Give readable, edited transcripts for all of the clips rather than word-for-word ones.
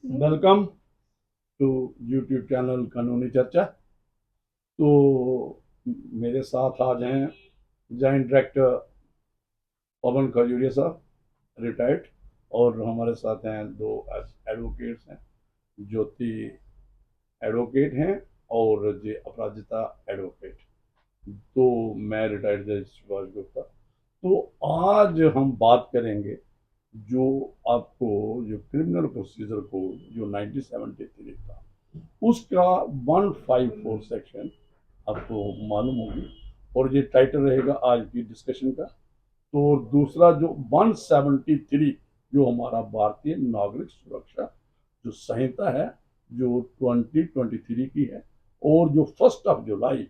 Welcome to YouTube channel कानूनी चर्चा। तो मेरे साथ आज हैं जॉइंट डायरेक्टर पवन खजूरिया साहब, रिटायर्ड, और हमारे साथ हैं दो एडवोकेट्स हैं, ज्योति एडवोकेट हैं और जे अपराजिता एडवोकेट। तो मैं रिटायर्ड जज सुभाष गुप्ता। तो आज हम बात करेंगे जो आपको जो क्रिमिनल प्रोसीजर कोड जो 1973 था उसका 154 सेक्शन आपको मालूम होगी, और ये टाइटल रहेगा आज की डिस्कशन का। तो दूसरा जो 173 जो हमारा भारतीय नागरिक सुरक्षा जो संहिता है जो 2023 की है, और जो 1 जुलाई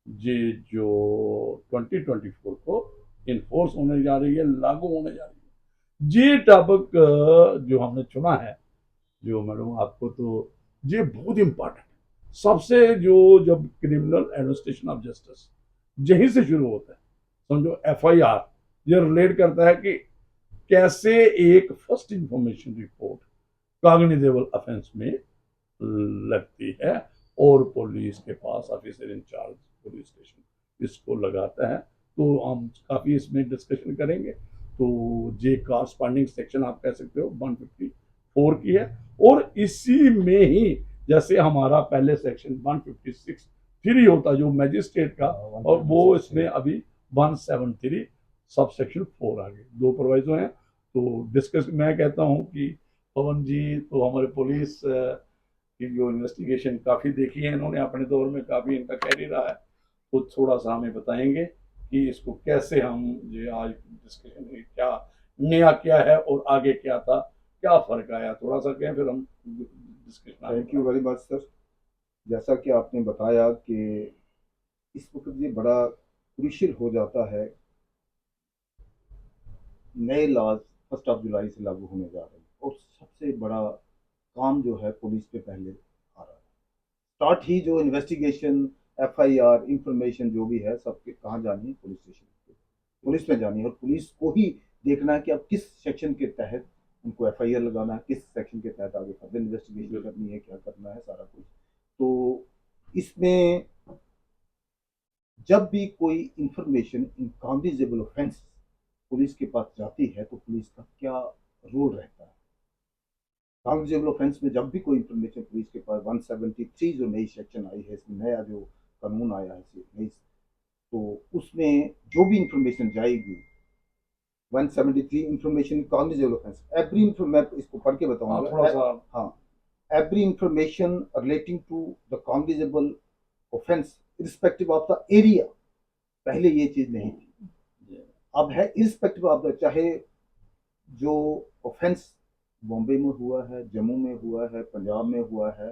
ये जो 2024 को इन्फोर्स होने जा रही है, लागू होने जा रही है। ये टॉपिक जो हमने चुना है, जो मैडम आपको, तो ये बहुत इंपॉर्टेंट है। सबसे जो जब क्रिमिनल एडमिनिस्ट्रेशन ऑफ जस्टिस यहीं से शुरू होता है, समझो एफआईआर ये रिलेट करता है कि कैसे एक first information report cognizable offence में लगती है, और पुलिस के पास ऑफिसर इंचार्ज पुलिस स्टेशन इसको लगाता है। तो हम काफी इसमें डिस्कशन करेंगे। तो जे कॉरस्पॉन्डिंग सेक्शन आप कह सकते हो 154 की है, और इसी में ही जैसे हमारा पहले सेक्शन 156 थ्री होता जो मैजिस्ट्रेट का, और वो इसमें अभी 173 सब सेक्शन 4 आ गए, दो प्रोवाइजो हैं। तो डिस्कस मैं कहता हूँ कि पवन जी तो हमारे पुलिस की जो इन्वेस्टिगेशन काफ़ी देखी है इन्होंने अपने दौर में, काफ़ी इनका कैरियर रहा है, तो थोड़ा सा हमें बताएंगे कि इसको कैसे हम ये आज डिस्कशन में क्या नया क्या है और आगे क्या था, क्या फर्क आया, थोड़ा सा कहें फिर हम discussion. Thank you very much sir. जैसा कि आपने बताया कि इस वक्त ये बड़ा क्रूशियल हो जाता है, नए लॉज 1 जुलाई से लागू होने जा रहे हैं और सबसे बड़ा काम जो है पुलिस पे पहले आ रहा है। स्टार्ट ही जो इन्वेस्टिगेशन, एफआईआर, इंफॉर्मेशन जो भी है सबके कहाँ जानी है? पुलिस स्टेशन पे, पुलिस में जानी है, और पुलिस को ही देखना है कि अब किस सेक्शन के तहत उनको एफआईआर लगाना है, किस सेक्शन के तहत आगे फर्दर इन्वेस्टिगेशन करनी है, क्या करना है, सारा कुछ। तो इसमें जब भी कोई information in cognizable offence police के पास जाती है तो पुलिस का क्या रोल रहता है? कॉग्निजेबल ऑफेंस में जब भी कोई इंफॉर्मेशन पुलिस के पास, 173 जो नई सेक्शन आई है, इसमें नया जो कानून आया है नई, तो उसमें जो भी इंफॉर्मेशन जाएगी 173 इंफॉर्मेशन कॉग्निजेबल ऑफेंस, एवरी, मैं इसको पढ़ के हाँ बताऊंगा। थोड़ा सा। हाँ, every information relating to the cognizable offence respective of the area. पहले ये चीज नहीं थी, अब है इरिस्पेक्टिव ऑफ द, चाहे जो ऑफेंस बॉम्बे में हुआ है, जम्मू में हुआ है, पंजाब में हुआ है,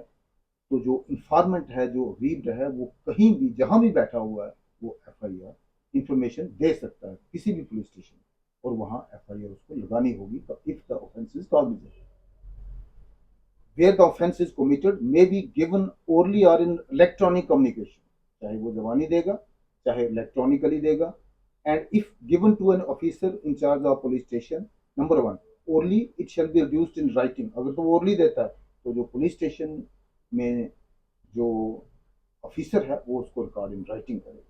तो जो इंफॉर्मेंट है, जो रीड है, वो कहीं भी जहां भी बैठा हुआ है वो एफआईआर इंफॉर्मेशन दे सकता है किसी भी पुलिस स्टेशन, और वहां एफआईआर उसको लगानी होगी if the offence is cognizable. Where the offence is committed may be given orally और इन इलेक्ट्रॉनिक कम्युनिकेशन, चाहे वो जबानी देगा चाहे इलेक्ट्रॉनिकली देगा। And if given to an officer in charge of police station, number one, orally it shall be reduced in writing. अगर तो वो ओरली देता है तो जो पुलिस स्टेशन में जो ऑफिसर है वो उसको रिकॉर्ड इन राइटिंग करेगा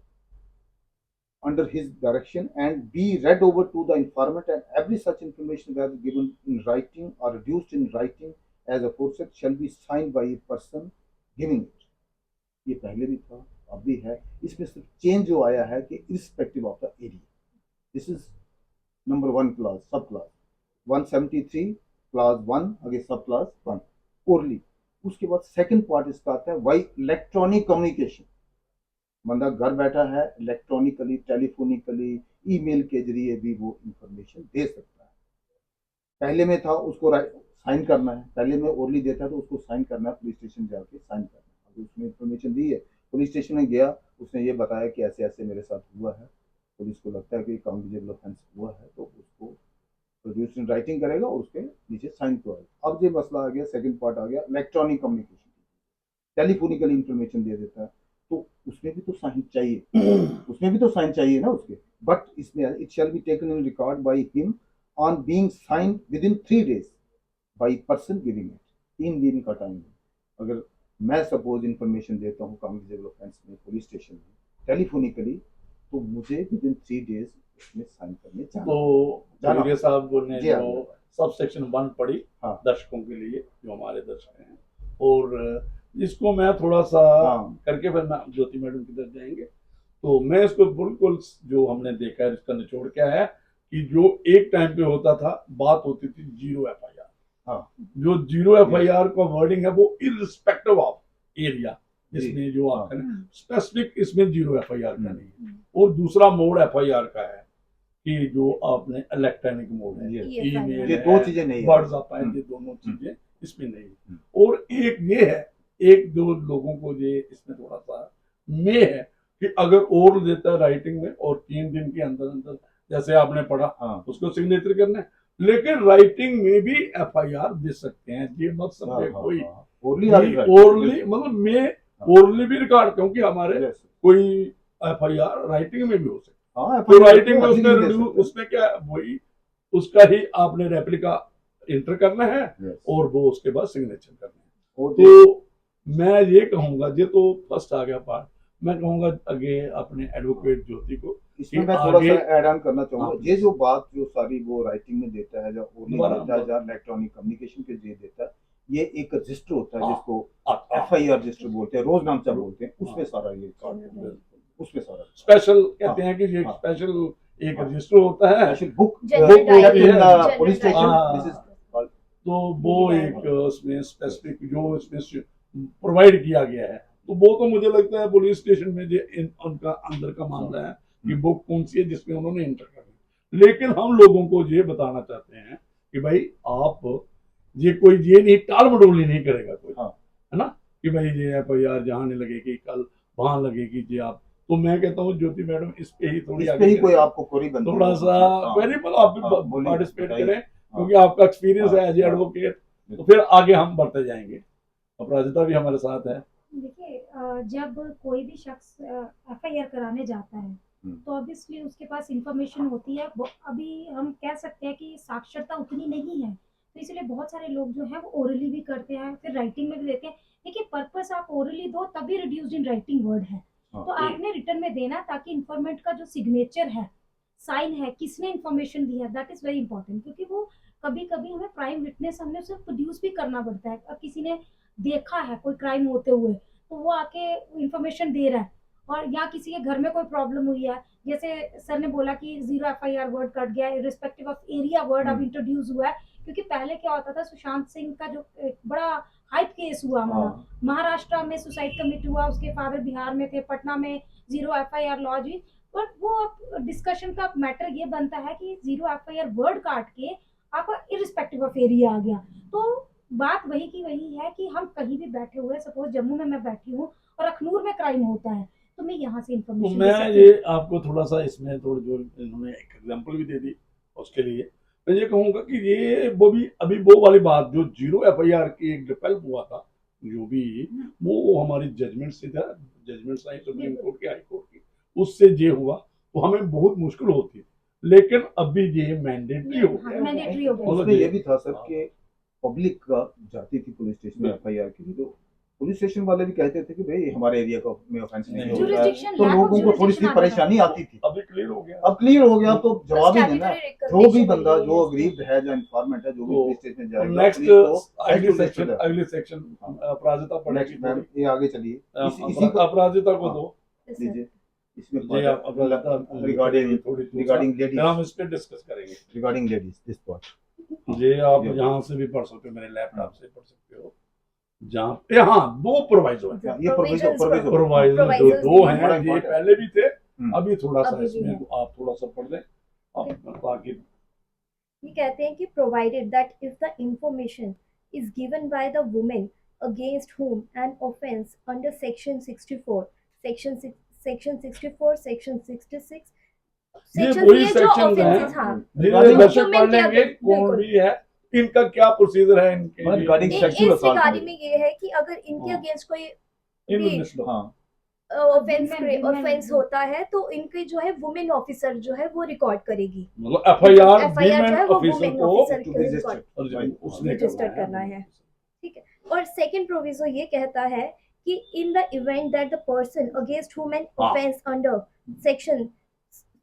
under his direction and be read over to the informant, and every such information whether given in writing or reduced in writing as aforesaid shall be signed by a person giving it। ये पहले भी था, अब भी है। इसमें सिर्फ change जो आया है कि irrespective of the area, this is number one class, सब क्लास 173 क्लास वन, आगे सब क्लास वन ओरली। उसके बाद सेकंड पार्ट इसका आता है वाई इलेक्ट्रॉनिक कम्युनिकेशन। बंदा घर बैठा है, इलेक्ट्रॉनिकली, टेलीफोनिकली, ईमेल के जरिए भी वो इंफॉर्मेशन दे सकता है। पहले में था उसको साइन करना है, पहले में ओरली देता है तो उसको साइन करना है, पुलिस स्टेशन जाके साइन करना है। अभी उसने इंफॉर्मेशन दी है, पुलिस स्टेशन में गया, उसने ये बताया कि ऐसे ऐसे मेरे साथ हुआ है, पुलिस को लगता है कि कॉग्निजेबल ऑफेंस हुआ है, तो उसको प्रोड्यूस इन राइटिंग करेगा और उसके नीचे साइन करवाएगा। अब ये मसला आ गया, सेकंड पार्ट आ गया इलेक्ट्रॉनिक कम्युनिकेशन, टेलीफोनिकली इंफॉर्मेशन दे देता है, तो उसमें भी तो साइन चाहिए, उसमें भी तो साइन चाहिए ना उसके। बट इसमें it shall be taken in record by him on being signed with in 3 days by person giving it। 3 दिन का टाइम है। अगर मैं सपोज इंफॉर्मेशन देता हूँ कॉग्निजेबल ऑफेंस में पुलिस स्टेशन में टेलीफोनिकली, तो मुझे विद इन 3 डेज उसमें साइन करने जाना तो जाना खजूरिया साहब ने जी, जो हाँ। सब सेक्शन 1 पढ़ी हाँ। दर्शकों के लिए, जो हमारे दर्शक हैं, और इसको मैं थोड़ा सा हाँ। करके फिर मैं ज्योति मैडम की तरफ जाएंगे। तो मैं इसको बिल्कुल जो हमने देखा है इसका निचोड़ क्या है कि जो एक टाइम पे होता था, बात होती थी 0 FIR। हाँ। जो 0 FIR का वर्डिंग है वो इररिस्पेक्टिव ऑफ एरिया, जिसमें जो हाँ। आपका स्पेसिफिक इसमें 0 FIR का नहीं है। हम्म। और दूसरा मोड FIR का है कि जो आपने इलेक्ट्रॉनिक मोड है, ये ईमेल ये है, दो चीजें नहीं है। व्हाट्सएप है, हम्म। ये दोनों चीजें इसमें नहीं है। हम्म। और एक ये है, एक दो लोगों को ये इसमें थोड़ा सा में है कि अगर ओरल देता है राइटिंग में और 3 दिन के अंदर अंदर जैसे आपने पढ़ा हाँ। उसको सिग्नेचर करना है, लेकिन राइटिंग में भी FIR दे सकते हैं। ये मत समझे हाँ, कोई हाँ, ओरली ओरली मतलब में ओरली भी रिकॉर्ड, क्योंकि हमारे यस, कोई FIR राइटिंग में भी हो सकती है। हाँ, तो राइटिंग में अधिक उसमें नहीं दे सकते। उसमें क्या है, वही उसका ही आपने रेप्लिका इंटर करना है यस। और वो उसके बाद सिग्नेचर करना है। और तो मैं ये कहूंगा, ये तो फर्स्ट आ गया पार्ट, मैं कहूंगा आगे अपने एडवोकेट ज्योति को इसमें कि मैं थोड़ा आगे सा ऐड ऑन करना चाहूंगा। हाँ, ये जो बात जो सारी वो राइटिंग में देता है, या ओरली दोबारा देता है, या इलेक्ट्रॉनिक कम्युनिकेशन के जरिए देता है, ये एक रजिस्टर होता है हाँ, जिसको हाँ, FIR रजिस्टर बोलते हैं, रोजनामचा बोलते हैं, उसमें सारा ये उसमें सारा स्पेशल कहते हाँ, हैं कि ये हाँ, स्पेशल एक हाँ, रजिस्टर होता है, स्पेशल बुक General diary, इन general पुलिस स्टेशन, हाँ। दिस इज तो वो एक उसमें स्पेसिफिक जो इसमें प्रोवाइड किया गया है, तो वो तो मुझे लगता है पुलिस स्टेशन में जो उनका अंदर का मामला है कि वो कौन सी है जिसमें उन्होंने इंटर करना। लेकिन हम लोगों को ये बताना चाहते हैं कि भाई आप ये कोई ये नहीं टाल मटोली नहीं करेगा कोई, हाँ। है ना, कि भाई ये FIR जहाँ नहीं लगेगी कल वहां लगेगी जी आप। तो मैं कहता हूँ ज्योति मैडम इस पे ही थोड़ी इस पे ही कोई आपको कोई बनती थोड़ा है। सा हाँ, वेरी आप भी हाँ, बोलिए, पार्टिसिपेट बताइए। करें, क्योंकि आपका एक्सपीरियंस है एज एडवोकेट, तो फिर आगे हम बढ़ते जाएंगे। अपराजिता भी हमारे साथ है। देखिए, जब कोई भी शख्स FIR कराने जाता है तो ऑब्वियसली उसके पास इंफॉर्मेशन होती है। अभी हम कह सकते हैं कि साक्षरता उतनी नहीं है, तो इसलिए बहुत सारे लोग जो है वो ओरली भी करते हैं, फिर राइटिंग में भी देते हैं। देखिए, पर्पस आप ओरली दो तभी रिड्यूस्ड इन राइटिंग वर्ड है, तो आपने रिटर्न में देना ताकि इन्फॉर्मेंट का जो सिग्नेचर है, साइन है, किसने इन्फॉर्मेशन दी है, दैट इज वेरी इंपॉर्टेंट। क्योंकि वो कभी कभी हमें प्राइम विटनेस हमने उसे प्रोड्यूस भी करना पड़ता है। अब किसी ने देखा है कोई क्राइम होते हुए तो वो आके इंफॉर्मेशन दे रहा है, और या किसी के घर में कोई प्रॉब्लम हुई है, जैसे सर ने बोला कि 0 FIR वर्ड कट गया, रिस्पेक्टिव ऑफ एरिया वर्ड अब इंट्रोड्यूस हुआ है। क्योंकि पहले क्या होता था, सुशांत सिंह का जो एक बड़ा हाइप केस हुआ हमारा, महाराष्ट्र में सुसाइड कमिट हुआ, उसके फादर बिहार में थे, पटना में 0 FIR लॉज हुई, पर वो अब डिस्कशन का मैटर ये बनता है कि 0 FIR वर्ड काट के आपका इरिस्पेक्टिव ऑफ एरिया आ गया। तो बात वही की वही है कि हम कहीं भी बैठे हुए, सपोज जम्मू में मैं बैठी हूँ और अखनूर में क्राइम होता है, तो मैं यहाँ से तो इंफॉर्मेशन मैं ये आपको थोड़ा सा इसमें थोड़ी जो इन्होंने एक एग्जांपल भी दे दी, उसके लिए मैं ये कहूँगा कि ये वो भी अभी वो वाली बात जो 0 FIR की एक डेवलप हुआ था, जो भी वो हमारी जजमेंट से था, जजमेंट आई सुप्रीम कोर्ट की, हाई कोर्ट की, उससे ये हुआ तो हमें बहुत मुश्किल होती है, लेकिन अभी ये मैंडेटरी हो गया। मैंडेटरी हो गया। उसमें ये भी था सर कि पब्लिक का जाती थी पुलिस स्टेशन में FIR के लिए, तो पुलिस स्टेशन वाले भी कहते थे कि भाई हमारे एरिया का में ऑफेंस नहीं होता है, Jurisdiction, तो lack of लोगों को थोड़ी सी jurisdiction परेशानी आना आती थी। अभी क्लियर हो गया, अब क्लियर हो गया, तो जवाब ही देना, Statutory जो भी recognition बंदा मिली है जो इसमें। अग्रीव्ड है, जो इन्फॉर्मेंट है, जो भी तो पुलिस स्टेशन जाएगा, नेक्स्ट पुलिस को अगली face to face सेक्शन होगा। अगली सेक्शन अपराजिता पढ़ेगी नेक्स्ट मैम, थोड़ी, ये आगे चलिए, इसी को अपराजिता को हाँ। दो लीजिए, इसमें जी, आप अपराजिता रिगार्डिंग थोड़ी रिगार्डिंग फिर लेडीज, हम इस पे डिस्कस करेंगे। रिगार्डिंग लेडीज दिस पार्ट, ये आप यहाँ से भी पढ़ सकते हो, मेरे लैपटॉप से पढ़ सकते हो, जहाँ पे हाँ 2 प्रोवाइजो है, ये प्रोविजन प्रोवाइजो जो Provisos 2 भी हैं, बड़ा ये important है। पहले भी थे, अभी थोड़ा सा अभी भी इसमें है। आप थोड़ा सा पढ़ लें ताकि ये कहते हैं कि provided that if the information is given by the women against whom an offense under section 64 section 64 section 66 ये सेक्शन वही ये जो सेक्शन ऑफेंसेस, है हाँ, जिन्हें दर्शक Women पढ़ के लेंगे अगर- कौन बिल्कुल। भी है, इनका क्या प्रोसीजर है इनके लिए। Regarding इस sexual assault रिगार्डिंग में। में ये है कि अगर इनके हाँ। अगेंस्ट कोई इन भी मिस लो। हाँ, ऑफेंस होता है तो इनकी जो है वुमेन ऑफिसर जो है वो रिकॉर्ड करेगी, मतलब FIR FIR जो है वो ऑफिसर वुमेन को ऑफिसर to को be रिकॉर्ड registered. उसने register करना है। ठीक है। और सेकंड प्रोविजो ये कहता है कि in the event that the person against whom an हाँ। ऑफेंस अंडर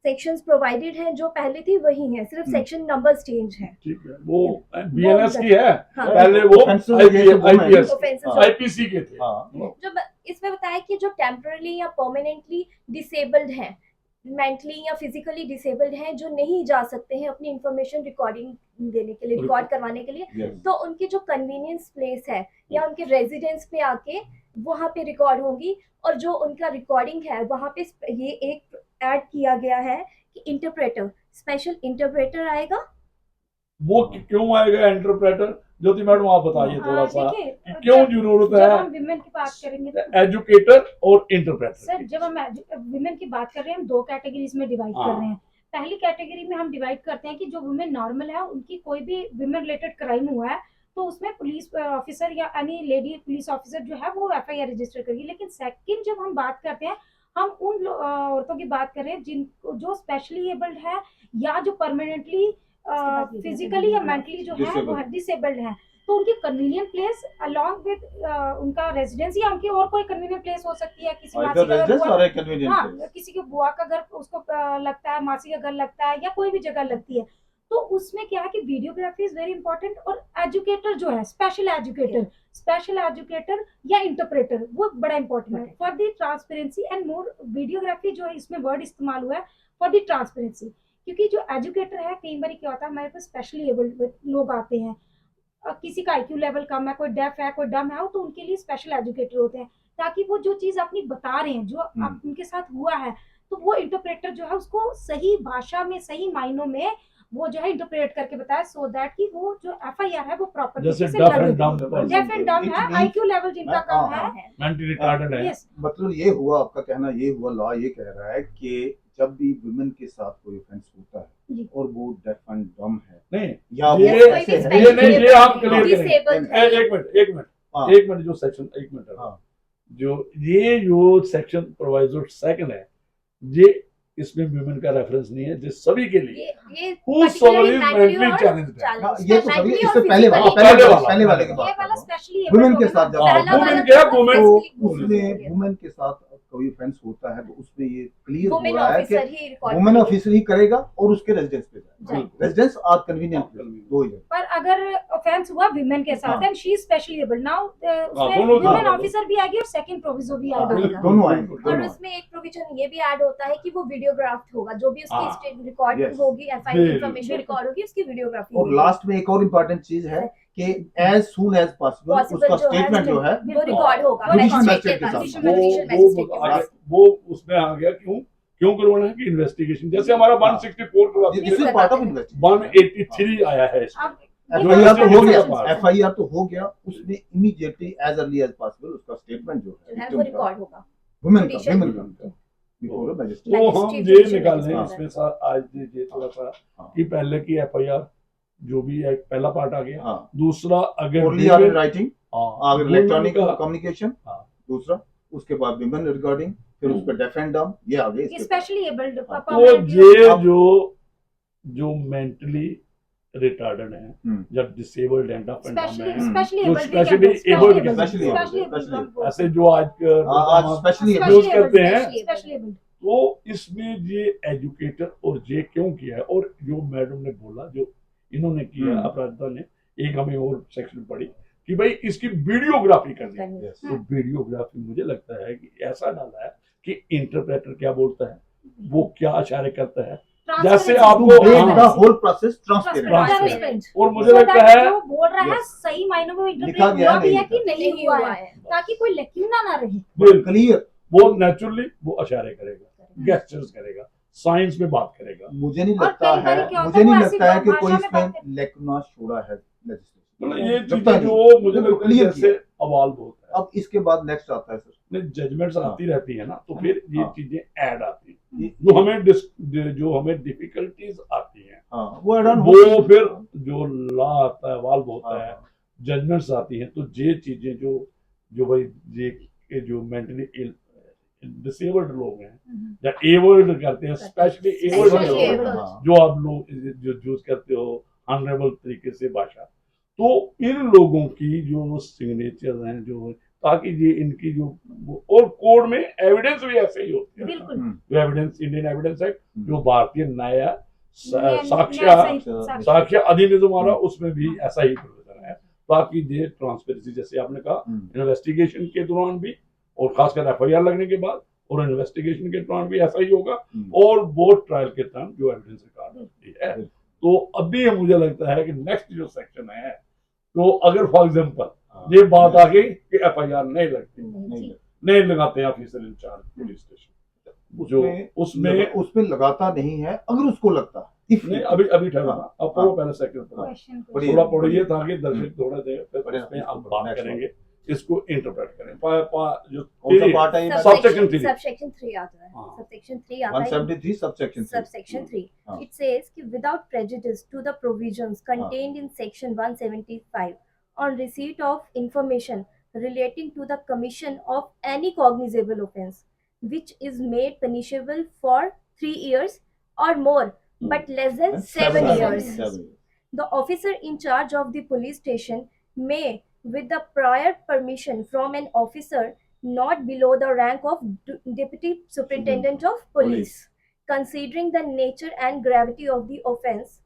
सेक्शंस प्रोवाइडेड हैं, जो पहले थी वही है, सिर्फ सेक्शन नंबर्स चेंज है। ठीक है, वो बीएनएस की है, हाँ। पहले वो Offenses against women. IPS Offenses हाँ। आईपीसी के थे। हाँ जो इसमें बताया कि जो टेम्पररी या परमानेंटली डिसेबल्ड हैं, मेंटली या फिजिकली डिसेबल्ड हैं, जो नहीं जा सकते हैं अपनी इंफॉर्मेशन रिकॉर्डिंग देने के लिए, रिकॉर्ड करवाने के लिए, yes. तो उनकी जो कन्वीनियंस प्लेस है या उनके रेजिडेंस पे आके वहाँ पे रिकॉर्ड होंगी। और जो उनका रिकॉर्डिंग है वहाँ पे ये एक ऐड किया गया है कि इंटरप्रेटर, स्पेशल इंटरप्रेटर आएगा। वो क्यों आएगा इंटरप्रेटर? ज्योति मैडम आप बताइए थोड़ा सा देखिए, कि क्यों जरूरत जब हम है विमेन की बात करेंगे तो एजुकेटर और इंटरप्रेटर सर, जब हम विमेन की बात कर रहे हैं, हम दो कैटेगरीज में डिवाइड कर रहे हैं। पहली कैटेगरी में हम डिवाइड करते हैं कि जो वुमेन नॉर्मल है, उनकी कोई भी विमेन रिलेटेड क्राइम हुआ है तो उसमें पुलिस ऑफिसर या एनी लेडी पुलिस ऑफिसर जो है वो एफआईआर रजिस्टर करेगी। लेकिन सेकंड जब हम बात करते हैं, हम उन औरतों की बात कर रहे हैं जिनको जो स्पेशली एबल्ड है या जो परमानेंटली फिजिकली या मेंटली जो है वो डिसेबल्ड है, तो उनकी कन्वीनियंट प्लेस अलॉन्ग विद उनका रेजिडेंस या उनकी और कोई कन्वीनियंट प्लेस हो सकती है। किसी मासी का घर हुआ, और एक convenient हाँ, place. किसी के बुआ का घर उसको लगता है, मासी का घर लगता है, या कोई भी जगह लगती है, तो उसमें क्या है कि वीडियोग्राफी इज वेरी इंपॉर्टेंट। और एजुकेटर जो है, स्पेशल एजुकेटर या इंटरप्रेटर, वो बड़ा इंपॉर्टेंट है for the transparency and more. Videography जो है, इसमें वर्ड इस्तेमाल हुआ है फॉर द ट्रांसपेरेंसी, क्योंकि जो एजुकेटर है, कई बार क्या होता है, हमारे पास स्पेशली एबल्ड लोग आते हैं, किसी का आईक्यू लेवल कम है, कोई डेफ है, कोई डम है, तो उनके लिए स्पेशल एजुकेटर होते हैं, ताकि वो जो चीज अपनी बता रहे हैं, जो आप उनके साथ हुआ है, तो वो इंटरप्रेटर जो है उसको सही भाषा में, सही मायनों में वो जो है इंटरप्रेट करके बताए, सो दैट कि वो जो एफआईआर है वो प्रॉपर जैसे तरीके से deaf and लगे। dumb डेफ एंड डम है, आईक्यू लेवल जिनका कम है, मेंटली रिटार्डेड है। यस, मतलब ये हुआ, आपका कहना ये हुआ, लॉ ये कह रहा है कि जब भी वुमेन के साथ कोई ऑफेंस होता जी। है और वो डेफ एंड डम है नहीं, या वो ये ऐसे कोई भी है, ये नहीं, ये आप क्लियर Disabled करेंगे। है। हाँ। एक मिनट जो सेक्शन, एक मिनट हाँ। जो सेक्शन प्रोवाइजर सेकंड है, ये इसमें वुमेन का रेफरेंस नहीं है, जो सभी के लिए ये Whosoever is particularly mentally और challenged है। हाँ, challenged ये तो है, सभी, mentally इससे और पहले physically पहले वाला, वाले की ये बात वाला कर स्पेशली वुमेन के साथ जब पहला वुमेन वाला क्या, तो वुमेन तो physically- उसमें वुमेन के साथ कोई ऑफेंस होता है तो उसमें ये क्लियर वुमेन हो रहा है कि ऑफिसर ही रिकॉर्ड वुमेन ऑफिसर ही करेगा और उसके रेजिडेंस पे जाएगा। जाएगा। रेजिडेंस और कन्वीनियंट दो ही है। पर अगर ऑफेंस हुआ विमेन के साथ हाँ। And she is specially abled, now उसमें दोनों वुमेन हाँ। ऑफिसर भी आएगी और सेकंड प्रोविजो भी हाँ, आएगा। दोनों आएंगे, और दोनों उसमें एक प्रोविजन ये भी ऐड होता है कि वो वीडियोग्राफ्ट होगा, जो भी हाँ। उसकी रिकॉर्ड Yes. होगी, एफआईआर बिल्कुल। इंफॉर्मेशन रिकॉर्ड होगी, उसकी वीडियोग्राफी और लास्ट में एक और इम्पोर्टेंट चीज है कि एज सून एज पॉसिबल उसका स्टेटमेंट जो है वो रिकॉर्ड होगा Judicial मैजिस्ट्रेट magistrate के के पास, साथ। judicial magistrate के पास। वो उसमें आ गया। क्यों करवाना है कि इन्वेस्टिगेशन, जैसे हमारा 164 करवाते this is part of investigation. 183 आया है इसमें। अब एफआईआर तो हो गया, Yes. एफआईआर तो हो गया, उसमें immediately as early as possible उसका स्टेटमेंट जो जो है है वो रिकॉर्ड होगा। वुमेन का Judicial बिफोर मैजिस्ट्रेट। तो हम Magistrate ये judicial निकाल लें magistrate। इसमें आज ये थोड़ा सा हाँ। कि पहले की एफआईआर जो भी है, पहला पार्ट आ गया। हाँ, दूसरा अगर ओनली आर इन राइटिंग, हाँ, अगर इलेक्ट्रॉनिक का- कम्युनिकेशन, हाँ। दूसरा उसके बाद विमेन रिगार्डिंग, फिर उसका डेफ एंड डम, ये आ गए इसके स्पेशली एबल्ड तो ये जो मेंटली रिटार्डेड है, जब डिसेबल्ड एंड डफ एंड डम स्पेशली है, स्पेशली जो एबल्ड specially abled के specially able, स्पेशली ऐसे जो आज आज स्पेशली यूज करते हैं, स्पेशली एबल्ड। तो इसमें ये एजुकेटर और ये क्यों किया है, और जो मैडम ने बोला, जो इन्होंने किया, अपराधिता ने एक हमें और सेक्शन पढ़ी कि भाई इसकी वीडियोग्राफी करनी है। तो वीडियोग्राफी मुझे लगता है कि ऐसा डाला है कि इंटरप्रेटर क्या बोलता है, वो क्या इशारे करता है, जैसे आपको the whole process transparent. Transparent, और मुझे लगता है जो बोल रहा है Yes. सही मायनों में लिखा इंटरप्रेट गया हुआ भी है नहीं कि नहीं नहीं हुआ हुआ है, है। ताकि कोई लकीना ना रहे। क्लियर। वो नेचुरली वो इशारे करेगा, गेस्चर्स करेगा, साइंस में बात करेगा। मुझे नहीं और लगता कई बार है, क्या होता मुझे है, नहीं वो ऐसी लगता है कि भाषा कोई में इसमें बातें- लेकुना छोड़ा है मतलब लेजिस्लेशन। ये लगता चीजें नहीं। जो मुझे बिल्कुल लगता है clear जैसे अवाल्व होता है, अब इसके बाद नेक्स्ट आता है सर, जजमेंट्स आती रहती है ना, तो फिर ये हाँ। चीजें ऐड आती हैं, ये- जो हमें डिफिकल्टीज आती हैं, हाँ, वो एड ऑन वो फिर जो लॉ आता है, वाल्व होता है, हाँ, जजमेंट्स आती हैं, तो ये चीजें जो भाई ये जो मेंटली डिसेबल्ड लोग हैं या एबल्ड करते हैं, स्पेशली एबल्ड Especially लोग, abled। हाँ, जो आप लोग जो यूज करते हो ऑनरेबल तरीके से भाषा, तो इन लोगों की जो सिग्नेचर हैं, जो ताकि ये इनकी जो और कोड में एविडेंस भी ऐसे ही होते हैं, बिल्कुल जो एविडेंस इंडियन एविडेंस एक्ट, जो भारतीय न्याय साक्ष्य साक्ष्य अधिनियम वाला, उसमें भी ऐसा ही प्रोविजन है, ताकि ये ट्रांसपेरेंसी, जैसे आपने कहा, इन्वेस्टिगेशन के दौरान भी और खासकर एफआईआर लगने के बाद और इन्वेस्टिगेशन के दौरान भी ऐसा ही होगा, और बोथ ट्रायल के दौरान जो एविडेंस रिकॉर्ड होती है। तो अभी मुझे लगता है कि नेक्स्ट जो सेक्शन है, तो अगर फॉर एग्जाम्पल ये बात आ गई कि एफआईआर नहीं लगती, नहीं लगाते हैं ऑफिसर इंचार्ज पुलिस स्टेशन, जो उसमें लगाता नहीं है, अगर उसको लगता है नहीं, अभी ठहरो ना, अब पढ़ो पहले सेक्शन थोड़ा पढ़िए ताकि दर्शक थोड़ा देर फिर इसमें आप बात करेंगे, इसको इंटरप्रेट करें। जो कौन सा पार्ट है ये? सबसेक्शन 3 आता है, सबसेक्शन 3 आता है, 173 सबसेक्शन 3 it says कि without prejudice to the provisions contained in section 175 on receipt of information relating to the commission of any cognizable offence which is made punishable for 3 years or more but less than 7 years. The officer in charge of the police station may, with the prior permission from an officer not below the rank of Deputy Superintendent of Police, considering the nature and gravity of the offence,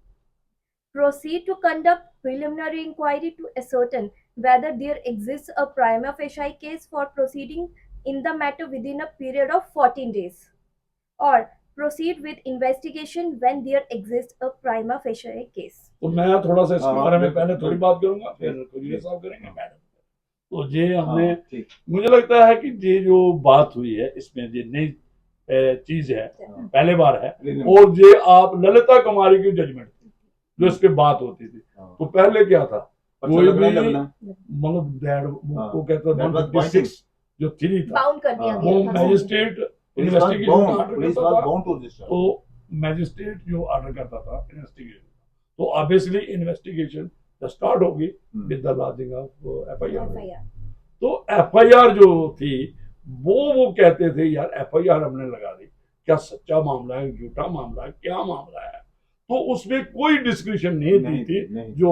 proceed to conduct preliminary inquiry to ascertain whether there exists a prima facie case for proceeding in the matter within a period of 14 days, or proceed with investigation when there exists a prima facie case. तो मैं थोड़ा सा इसके बारे में पहले थोड़ी बात करूंगा, फिर कुछ साहब करेंगे मैडम। तो ये हमने, मुझे लगता है कि ये जो बात हुई है इसमें ये नई चीज है, पहले बार है, और ये आप ललिता कुमारी की जजमेंट थी जो इस पे बात होती थी। तो पहले क्या था, कोई भी मतलब वो कहता 156 जो 3 था वो मैजिस्ट्रेट इन्वेस्टिगेशन, तो मैजिस्ट्रेट जो ऑर्डर करता था इन्वेस्टिगेशन, तो ऑब्वियसली इन्वेस्टिगेशन स्टार्ट होगी with the lodging of FIR. तो एफआईआर जो थी वो कहते थे यार एफआईआर हमने लगा दी, क्या सच्चा मामला है, झूठा मामला है, क्या मामला है, तो उसमें कोई डिस्क्रिप्शन नहीं दी थी जो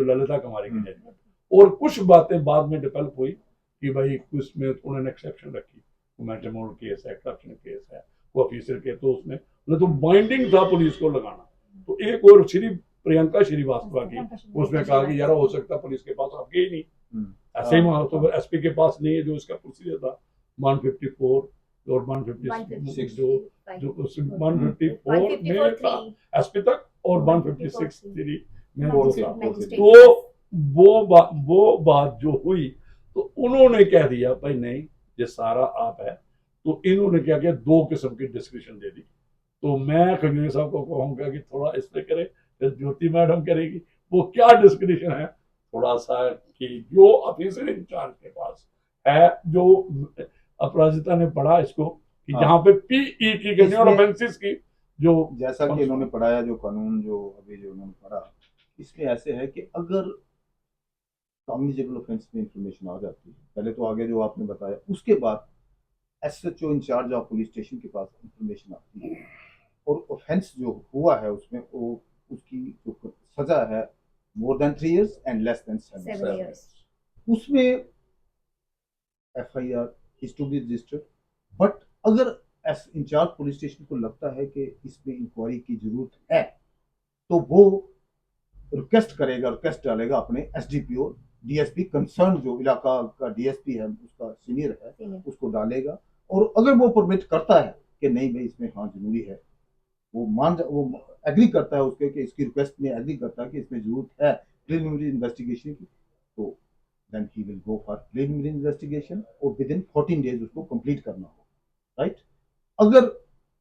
ललिता कुमारी की जजमेंट। और कुछ बातें बाद में डेवलप हुई कि भाई कुछ में उन्होंने एक्सेप्शन रखी, मैट्रिमोनियल केस है, करप्शन केस है, वो ऑफिसर के, तो उसमें तो बाइंडिंग था पुलिस को लगाना। तो एक और श्री प्रियंका श्रीवास्तव की, उसने कहा कि यार हो सकता पुलिस के पास आपके ही नहीं, ऐसे ही तो एसपी के पास नहीं है, जो इसका प्रोसीजर था 154 और 156 जो 154 में था एसपी तक और 156 में तो वो बात जो हुई, तो उन्होंने कह दिया भाई नहीं ये सारा आप है। तो इन्होंने क्या किया, 2 किस्म की डिस्क्रिप्शन दे दी। तो मैं खजूरिया साहब को कहूंगा कि थोड़ा इस पे करें, फिर ज्योति मैडम करेगी, वो क्या डिस्क्रिप्शन है थोड़ा सा, कि जो ऑफिसर इंचार्ज के पास है, जो अपराजिता ने पढ़ा इसको कि जहाँ पे पीई की कहते हैं और ऑफेंसेस की, जो जैसा कि इन्होंने पढ़ाया, जो कानून जो अभी जो उन्होंने पढ़ा, इसमें ऐसे है कि अगर कॉग्निजेबल ऑफेंस में इंफॉर्मेशन आ जाती है, पहले तो आगे जो आपने बताया, उसके बाद SHO in charge of police station के पास इंफॉर्मेशन आती है, और ऑफेंस जो हुआ है उसमें वो उसकी जो सजा है more than 3 years and less than 7 years, उसमें FIR is to be registered. But अगर इंचार्ज पुलिस स्टेशन को लगता है कि इसमें इंक्वायरी की जरूरत है, तो वो रिक्वेस्ट करेगा, रिक्वेस्ट डालेगा अपने एसडीपीओ डीएसपी कंसर्न, जो इलाका का डीएसपी है उसका सीनियर है, उसको डालेगा। और अगर वो परमिट करता है कि नहीं भाई इसमें हाँ जरूरी है, वो एग्री करता है उसके, कि इसकी रिक्वेस्ट में एग्री करता है कि इसमें जरूरत है प्रिलिमिनरी इन्वेस्टिगेशन की, तो then he will go for preliminary investigation, और विद इन 14 days उसको कंप्लीट करना हो, राइट। अगर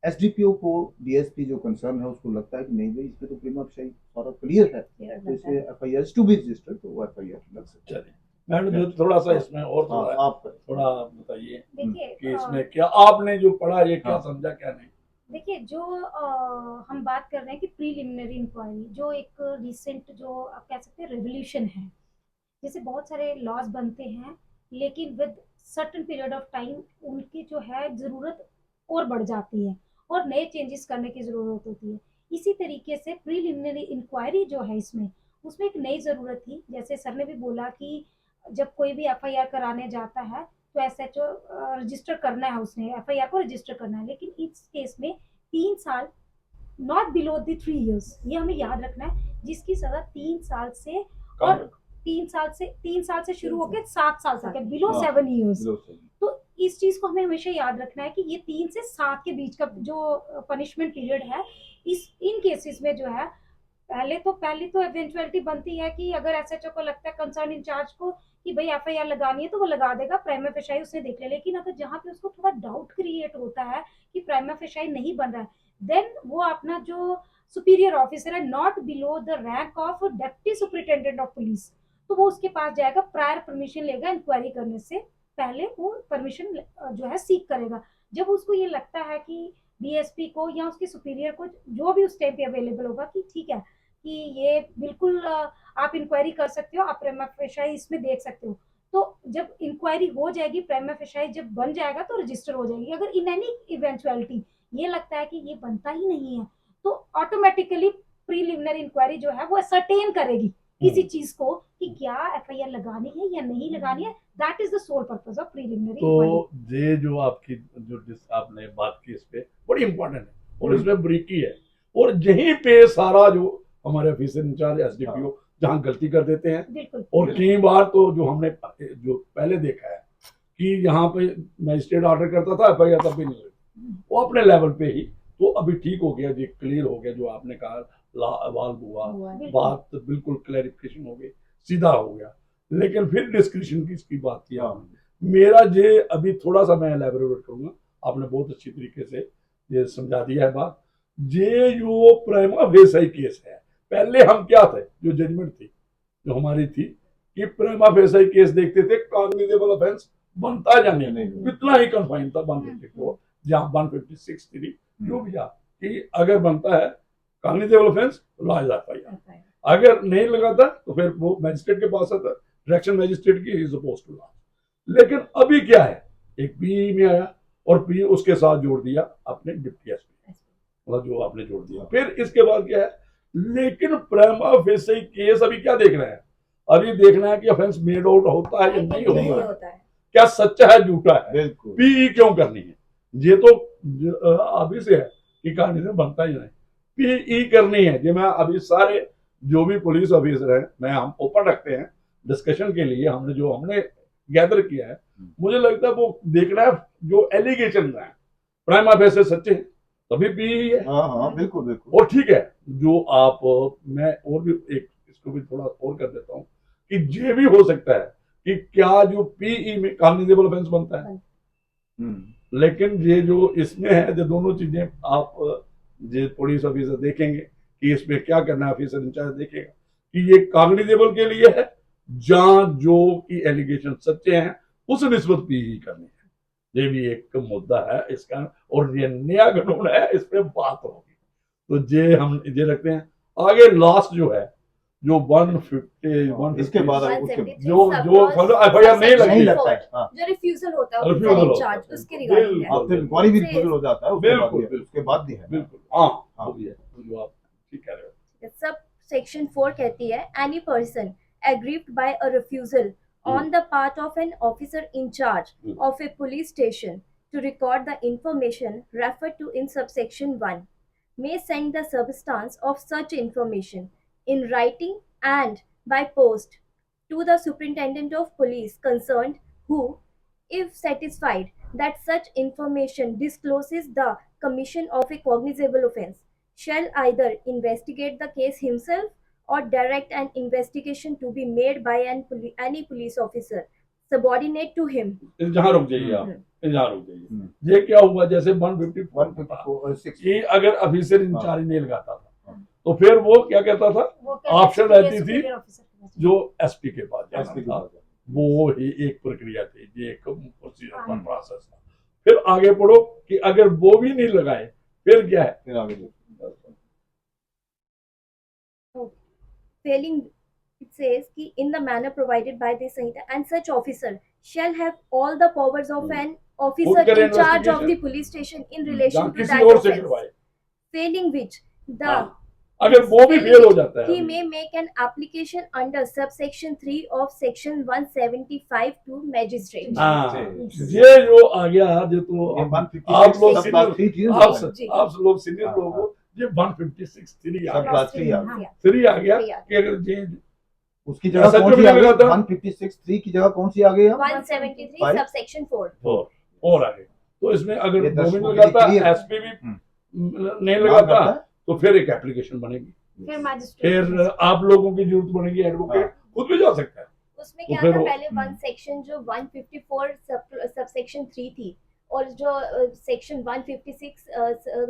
एसडीपीओ को डीएसपी जो कंसर्न है उसको लगता है कि नहीं भाई इसमें तो प्रीमा फेशी सारा क्लियर है, तो इसमें एफआईआर टू बी रजिस्टर्ड, तो वो एफआईआर लग सकती है। मैडम थोड़ा सा इसमें और आप थोड़ा बताइए कि इसमें क्या आपने जो पढ़ा ये क्या समझा क्या नहीं। देखिए, जो हम बात कर रहे हैं कि प्रीलिमिनरी इंक्वायरी जो एक रिसेंट जो आप कह सकते हैं रेवोल्यूशन है, जैसे बहुत सारे लॉज बनते हैं लेकिन with certain period of time उनकी जो है ज़रूरत और बढ़ जाती है और नए चेंजेस करने की ज़रूरत होती है। इसी तरीके से प्रीलिमिनरी इंक्वायरी जो है इसमें उसमें एक नई ज़रूरत थी, जैसे सर ने भी बोला कि जब कोई भी एफआईआर कराने जाता है तो एसएचओ रजिस्टर करना है, उसने एफआईआर को रजिस्टर करना है, लेकिन इस केस में 3 साल, नॉट बिलो द 3 इयर्स, ये हमें याद रखना है, जिसकी सजा 3 साल से और 3 साल से शुरू होकर 7 साल तक है, बिलो 7 इयर्स। तो इस चीज को हमें हमेशा याद रखना है कि ये 3 से 7 के बीच का जो पनिशमेंट पीरियड है, इस इन केसेस में जो है, पहली तो इवेंचुअलिटी बनती है कि अगर एसएचओ को लगता है, कंसर्न इंचार्ज को, कि भाई एफआईआर लगानी है तो वो लगा देगा, प्राइमा फेसाई उसने देख लिया। लेकिन अगर जहाँ पे उसको थोड़ा डाउट क्रिएट होता है कि प्राइमा फेसाई नहीं बन रहा है, देन वो अपना जो सुपीरियर ऑफिसर है, not below the rank of deputy superintendent of police, तो वो उसके पास जाएगा, प्रायर परमिशन लेगा, इंक्वायरी करने से पहले वो परमिशन जो है सीख करेगा। जब उसको ये लगता है कि डीएसपी को या उसके सुपीरियर को, जो भी उस टाइम पे अवेलेबल होगा, कि ठीक है कि ये बिल्कुल आप इंक्वायरी कर सकते हो, आप प्राइमा फेसाई इसमें देख सकते हो, तो जब इंक्वायरी हो जाएगी, प्राइमा फेसाई जब बन जाएगा तो रजिस्टर हो जाएगी। अगर इन एनी इवेंचुअलिटी ये लगता है कि ये बनता ही नहीं है, तो ऑटोमेटिकली प्रीलिमिनरी इंक्वायरी जो है वो सर्टेन करेगी किसी चीज को कि क्या एफआईआर लगानी है या नहीं लगानी है। That is the sole purpose of preliminary तो ये जो आपकी जो जिस आपने बात की इस पे बड़ी इंपॉर्टेंट है और इसमें ब्रीकी है, और यहीं पे सारा जो हमारे ऑफिसर इंचार्ज एसडीपीओ जहाँ गलती कर देते हैं, बिल्कुल। और कई बार तो जो हमने जो पहले देखा है कि यहाँ पे मजिस्ट्रेट ऑर्डर करता था एफआईआर तब भी नहीं हुई, वो अपने लेवल पे ही, तो अभी ठीक हो गया जी, क्लियर हो गया, जो आपने कहा वाल्व हुआ, बात बिल्कुल क्लैरिफिकेशन हो गई, सीधा हो गया। लेकिन फिर डिस्क्रिप्शन की इसकी बात की आपने, मेरा ये अभी थोड़ा सा मैं एलैबोरेट करूंगा, आपने बहुत अच्छी तरीके से ये समझा दिया है बात। ये जो प्राइमा फेसाई केस है, पहले हम क्या थे, जो जजमेंट थी जो हमारी थी कि प्राइमा फेसाई केस देखते थे, कॉग्निजेबल ऑफेंस बनता या नहीं, इतना ही कन्फाइन था 154 या 156 जो भी था, कि अगर बनता है कॉग्निजेबल ऑफेंस लॉज एफआईआर, अगर नहीं लगाता तो फिर वो मैजिस्ट्रेट के पास आता, डायरेक्शन मैजिस्ट्रेट की ही सपोज टू लॉज। लेकिन अभी क्या है, एक पी में आया और पी उसके साथ जोड़ दिया अपने डिप्टी एसपी, मतलब जो आपने जोड़ दिया। फिर इसके बाद क्या है, लेकिन प्राइमा फेसाई केस अभी क्या देखना है, अभी देखना है कि ऑफेंस मेड आउट होता है या नहीं होता है, क्या सच्चा है झूठा है, बिल्कुल पीई क्यों करनी है, ये तो अभी से है कि कहानी से बनता ही नहीं, पीई करनी है। ये मैं अभी सारे जो भी पुलिस ऑफिसर हैं, मैं हम ओपन रखते हैं डिस्कशन के लिए, हमने गैदर किया है, मुझे लगता है वो देखना है जो एलिगेशन है प्राइमा फेसाई सच्चे हैं तभी पीई है। हाँ बिल्कुल बिल्कुल। और ठीक है, जो आप, मैं और भी एक इसको भी थोड़ा और कर देता हूँ कि ये भी हो सकता है कि क्या जो पीई में कॉग्निजेबल ऑफेंस बनता है, लेकिन ये जो इसमें है, जो दोनों चीजें आप ये पुलिस ऑफिसर देखेंगे कि इसमें क्या करना है, ऑफिसर इंचार्ज देखेगा कि ये कॉग्निजेबल के लिए है, जहां जो की एलिगेशन सच्चे हैं उस निस्बत पीई करनी है। ये भी एक मुद्दा है इसका, और ये नया कानून है, इस पे बात होगी, तो ये हम ये रखते हैं। आगे लास्ट जो है, जो 150 इसके बाद जो एफआईआर नहीं लगता है, जो रिफ्यूजल होता है रिफ्यूजल होता है, इंचार्ज, उसके रिगार्डिंग आप फिर इंक्वायरी भी रिफ्यूजल हो जाता है, उसके बाद भी है। बिल्कुल हाँ, वो भी है जो आप ठीक कह रहे हो। सब सेक्शन 4 कहती है, any person aggrieved by a refusal on the part of an officer in charge of a police station to record the information referred to in subsection 1 may send the substance of such information in writing and by post to the superintendent of police concerned, who, if satisfied that such information discloses the commission of a cognizable offence, shall either investigate the case himself or direct an investigation to be made by any police officer subordinate to him. जहाँ रुक जाइए आप, जहाँ रुक जाइए। ये क्या हुआ, जैसे 154 कि अगर ऑफिसर इंचार्ज नहीं लगाता था तो फिर वो क्या कहता था, ऑप्शन रहती थी जो एसपी के पास जाना था, वो ही एक प्रक्रिया थी, ये एक प्रोसेस था। फिर आगे पढ़ो कि अगर वो भी नहीं लगाए फिर क्या है, फिर आगे Failing, it says कि in the manner provided by this Sanhita, and such officer shall have all the powers of an officer in charge of the police station in relation to that offence, failing which the अगर वो भी fail हो जाता he है may make an application under subsection 3 of section 175 to magistrate. हाँ, ये जो आ गया ये तो ये आप 156 लोग सब क्लास सीनियर 3 थी ना आप उसमें। जी। आप लोग सीनियर हाँ, लोग हो, ये 156 3 आ सब गया क्लास 3 आ हाँ। गया। 3 आ गया Three आ कि अगर ये उसकी जगह ऐसा कौन क्यों सी आ नहीं गई? लगा था? 156 3 की जगह कौन सी आ गई? 173 Five? subsection 4. और आगे तो इसमें अगर ये वो भी 10 नहीं हो लगाता गई, clear है। एसपी भी नहीं ना लगाता करता है? तो फिर एक एप्लीकेशन बनेगी, फिर मैजिस्ट्रेट फिर आप लोगों की जरूरत बनेगी, एडवोकेट हाँ। खुद भी जा सकता है। उसमें तो क्या फिर था वो- पहले वन सेक्शन जो 154 सबसेक्शन 3 थी और जो सेक्शन 156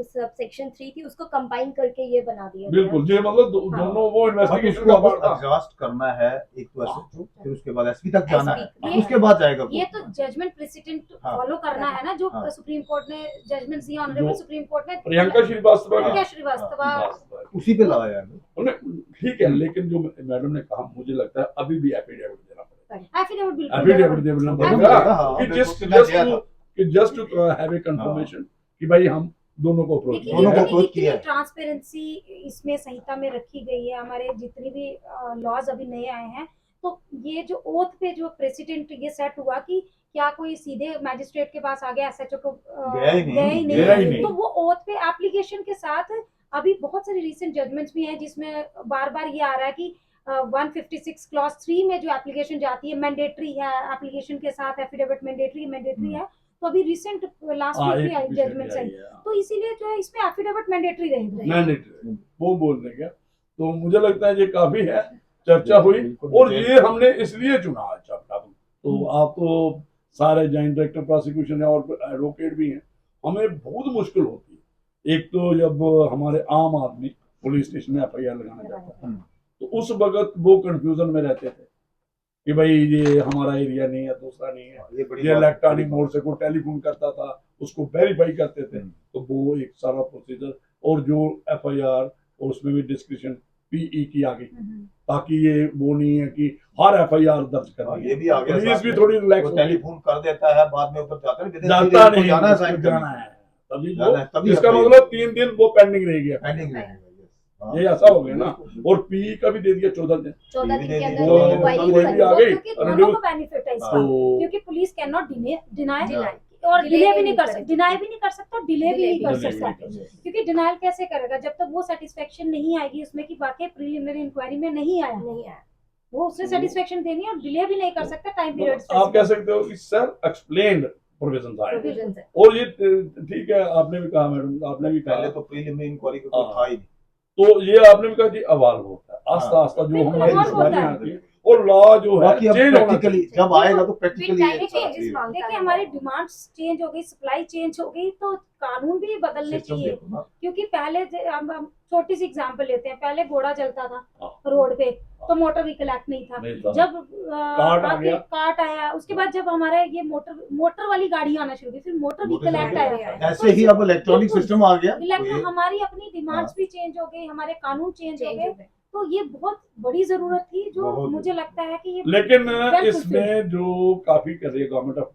सबसेक्शन 3 थी उसको कंबाइन करके ये बना दिया गया। बिल्कुल ये मतलब हाँ। दोनों वो बट इन्वेस्टिगेशन उसको का अब पार्ट था। एग्जॉस्ट करना है एक तो एसएचओ फिर उसके बाद एसपी तक जाना है SP उसके बाद जाएगा ये कोर्ट तो में। जजमेंट प्रेसिडेंट हाँ। फॉलो करना है ना जो हाँ। सुप्रीम कोर्ट ने जजमेंट दिया ऑनरेबल जो सुप्रीम कोर्ट ने प्रियंका श्रीवास्तव हाँ। प्रियंका श्रीवास्तव बस, उसी पे लगाया है उन्हें ठीक है, लेकिन जो मैडम ने कहा मुझे लगता है अभी भी एफिडेविट देना पड़ेगा, एफिडेविट बिल्कुल एफिडेविट देना देना देना पड़ेगा पड़ेगा, हाँ, कि बिल्कुल, जस्ट मैं दिया था। Just to have a confirmation कि भाई हम दोनों को अप्रोच देखिए दोनों को किया है। approach इतनी किया है। ट्रांसपेरेंसी इसमें संहिता में रखी गई है हमारे जितने भी लॉज अभी नए आए हैं तो ये जो ओथ पे जो प्रेसिडेंट ये सेट हुआ कि क्या कोई सीधे मैजिस्ट्रेट के पास आ गया एसएचओ को गया ही नहीं। गया ही नहीं। तो वो ओथ पे एप्लीकेशन के साथ अभी बहुत सारे रीसेंट जजमेंट्स भी हैं जिसमें बार बार ये आ रहा है कि 156 क्लॉज 3 में जो एप्लीकेशन जाती है मैंडेटरी है एप्लीकेशन के साथ एफिडेविट मैंडेटरी है तो अभी रिसेंट लास्ट हाँ, वीक एक भी आई विषय जजमेंट भी आई आई है। तो इसीलिए जो है इसमें एफिडेविट मैंडेटरी रहेगा मैंडेटरी वो बोलने का तो मुझे लगता है ये काफी है, चर्चा हुई बिल्कुल, और बिल्कुल। ये हमने इसलिए चुना अच्छा तो आप तो सारे जॉइंट डायरेक्टर प्रोसिक्यूशन है और एडवोकेट भी हैं, हमें बहुत मुश्किल होती है। एक तो जब हमारे आम आदमी पुलिस स्टेशन में एफआईआर लगाने जाता है तो उस वक्त वो कंफ्यूजन में रहते थे कि भाई ये हमारा एरिया नहीं है, दूसरा नहीं है, ये बड़ी ये बात- इलेक्ट्रॉनिक मोड से को टेलीफोन करता था, उसको वेरीफाई करते थे, तो वो एक सारा प्रोसीजर और जो एफआईआर और उसमें भी डिस्क्रिप्शन पीई की आ गई ताकि ये वो नहीं है कि हर एफआईआर दर्ज हाँ, करनी ये है। भी आ गया पुलिस साथ भी में। थोड़ी रिलैक्स वो होती है, टेलीफोन कर देता है बाद में ऊपर जाता है जाता नहीं जाना है उसको साइन जाना करने है तभी जाना है, वो तभी इसका FIR मतलब 3 दिन वो पेंडिंग रहेगी। पेंडिंग रहेगा हाँ। ये ऐसा हो गया ना, और पीई का भी दे दिया 14 दिन 14 दिन के अंदर वो इंक्वायरी कोई भी आ गई क्योंकि और दोनों को बेनिफिट है इसका तो क्योंकि police can not deny Deny. और Delay डिले भी नहीं नहीं कर कर सकता डिनाई भी नहीं कर सकता और डिले भी नहीं कर delay भी सकता नहीं कर सकता। क्योंकि डिनाइल कैसे करेगा जब तक वो सेटिस्फेक्शन नहीं आएगी उसमें कि वाकई प्रीलिमिनरी इंक्वायरी में नहीं आया नहीं आया वो उससे सेटिस्फेक्शन देनी है और डिले भी नहीं कर सकता टाइम पीरियड आप कह सकते हो कि सर एक्सप्लेन्ड प्रोविजन आए प्रोविजन है। और ये ठीक है, आपने भी कहा मैडम, आपने भी पहले कहा तो प्रीलिमिनरी इंक्वायरी का कोई हाँ। था ही नहीं तो ये आपने भी कहा कि अवाल्व होता है आस्ता हाँ। आस्ता जो बिल्कुल, हमारी evolve होता डिस्कवरी है। आती है और लॉ जो है बाकी अब चेंज होना प्रैक्टिकली चाहिए। जब आएगा तो प्रैक्टिकली With time changes मांगता देखिए है हमारी वो। डिमांड्स चेंज हो गई सप्लाई चेंज हो गई तो कानून भी बदलने सिस्टम चाहिए देखो ना क्योंकि पहले हम छोटी सी एग्जांपल लेते हैं पहले घोड़ा चलता था हाँ। रोड पे तो मोटर व्हीकल एक्ट नहीं था नहीं था। जब कार्ट आ गया। कार्ट आया उसके बाद जब हमारे ये मोटर वाली गाड़ी आना शुरू हुई फिर मोटर व्हीकल एक्ट मोटर आया ऐसे ही अब इलेक्ट्रॉनिक बिल्कुल। सिस्टम आ गया तो इलेक्ट्रो ये हमारी अपनी डिमांड्स भी चेंज हो गई हमारे कानून चेंज हो Change गए हो गए। तो ये बहुत बड़ी जरूरत थी जो बहुत। मुझे लगता है कि ये लेकिन Well इसमें जो काफी कर रही है गवर्नमेंट ऑफ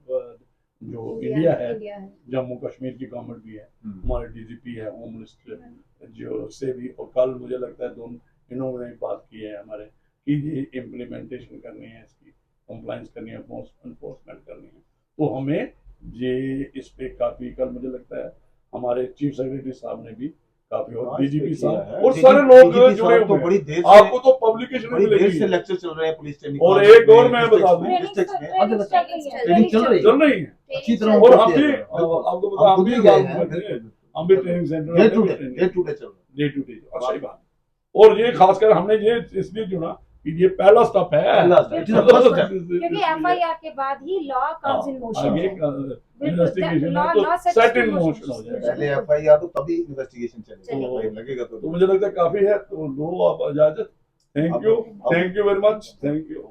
जो इंडिया है, इंडिया है। जम्मू कश्मीर की गवर्नमेंट भी है, हम्म। हमारे डीजीपी है, होम मिनिस्टर जो से भी, और कल मुझे लगता है दोनों इन्होंने बात की है हमारे कि ये इम्प्लीमेंटेशन करनी है, इसकी कंप्लाइंस करनी है, एनफोर्समेंट करनी है, तो हमें ये इस पे काफी कल मुझे लगता है हमारे चीफ सेक्रेटरी साहब ने भी काफी और हाँ, डीजीपी इस पे किया साहब है। और DGP सारे लोग DGP जुड़े साहब तो हुए बड़ी हैं। देर से आपको तो पब्लिकेशन बड़ी भी देर मिलेगी, से लेक्चर चल रहे हैं पुलिस ट्रेनिंग और में, एक और मैं डिस्ट्रिक्ट बता दूं, में, डिस्ट्रिक्ट में ट्रेनिंग चल रही है ट्रेनिंग चल रही है चल रही है अच्छी तरह और होती हम है। भी बिल्कुल। आपको बता हम हम खुद भी ही गए involved हैं, हुए थे, हम भी ट्रेनिंग सेंटर डे में टू भी day training- day to day चल रहा है डे टू डे सही बात। और ये खासकर हमने ये इसलिए चुना कि ये पहला स्टेप है, पहला step, it is the मतलब first step। क्योंकि एफआईआर के बाद ही लॉ कम्स इन मोशन आगे इन्वेस्टिगेशन law- है तो law sets set in in motion। Motion हो जाएगा। पहले एफआईआर तो तभी इन्वेस्टिगेशन चलेगा चलेगा। लगेगा तो मुझे लगता है काफी है, तो लो आप इजाजत। Thank you very much, thank you.